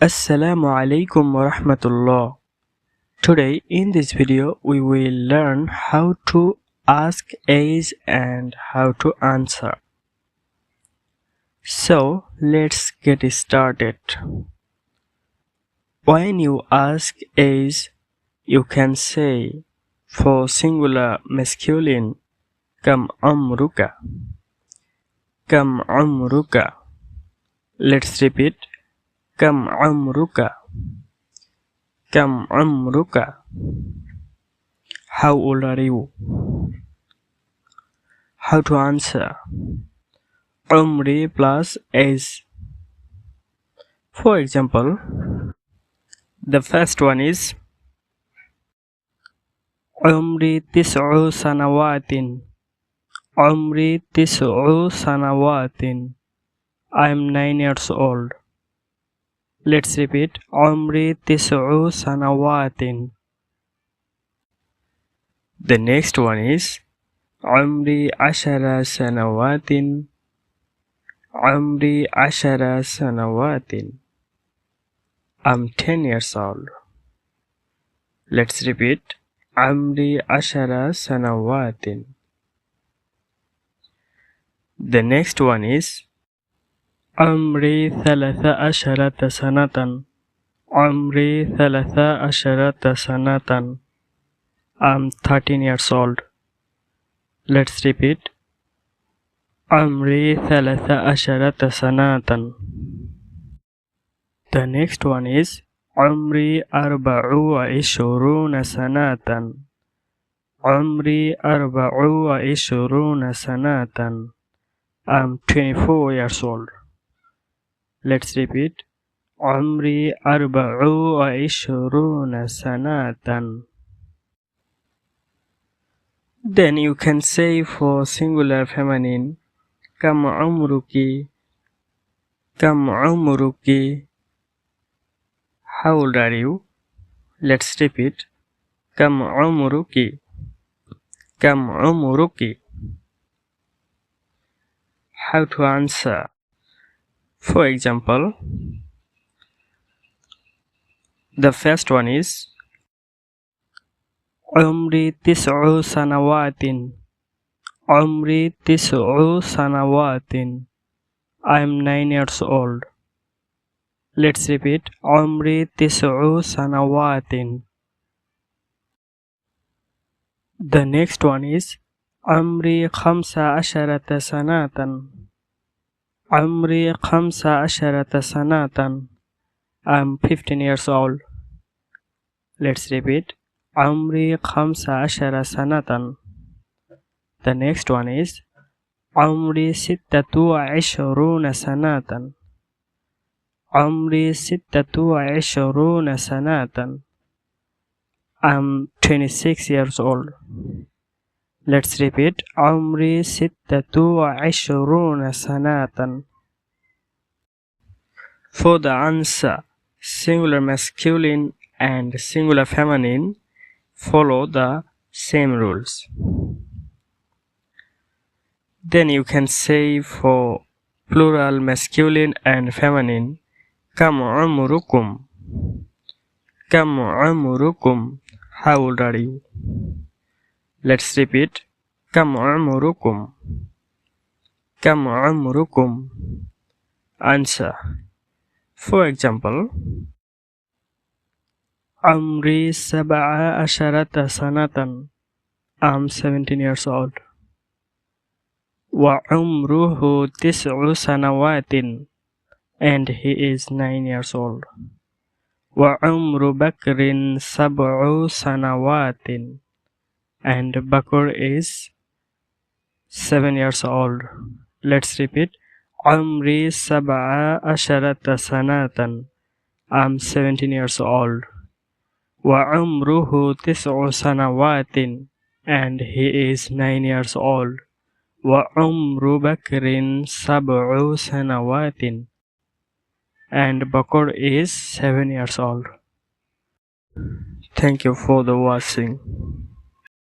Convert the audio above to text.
Assalamu alaikum wa rahmatullah. Today in this video we will learn how to ask age and how to answer. So let's get started. When you ask age, you can say for singular masculine Kam umruka. Kam umruka. Let's repeat. Kam umruka. Kam umruka. How old are you? How to answer? Umri plus age. For example, the first one is Umri tis'u sanawatin. Umri tis'u sanawatin. I am 9 years old. Let's repeat. Umri tis'u sanawatin. The next one is Umri ashara sanawatin. Umri ashara sanawatin. I'm 10 years old. Let's repeat. Umri ashara sanawatin. The next one is Umri thalatha asharata sanatan. Umri thalatha asharata sanatan. I'm 13 years old. Let's repeat. Umri thalatha asharata sanatan. The next one is Umri arba'u wa ishuruna sanatan. Umri arba'u wa ishuruna sanatan. I'm 24 years old. Let's repeat. Umri arba'u wa ishuruna sanatan. Then you can say for singular feminine Kam umruki. Kam umruki. How old are you? Let's repeat. Kam umruki. Kam umruki. How to answer? For example, the first one is Umri tis'u sanawatin. Umri tis'u sanawatin. I am 9 years old. Let's repeat. Umri tis'u sanawatin. The next one is Umri khamsa asharata sanatan. Umri khamsa asharata sanatan. I'm 15 years old. Let's repeat. Umri khamsa ashara sanatan. The next one is Umri sittatu wa ishruna sanatan. Umri sittatu wa ishruna sanatan. I'm 26 years old. Let's repeat. Umri sittatu wa ishruna sanatan. For the answer, singular masculine and singular feminine follow the same rules. Then you can say for plural masculine and feminine Kam umrukum. Kam umrukum. How old are you? Let's repeat. Kam umrukum. Kam umrukum. Answer. For example, Umri sab'a asharata sanatan. I'm 17 years old. Wa umruhu tis'u sanawatin. And he is 9 years old. Wa umru Bakrin sab'u sanawatin. And Bakr is 7 years old. Let's repeat. Umri sab'a asharata sanatan. I'm 17 years old. Wa umruhu tis'u sanawatin. And he is 9 years old. Wa umru Bakrin sab'u sanawatin. And Bakr is 7 years old. Thank you for the watching.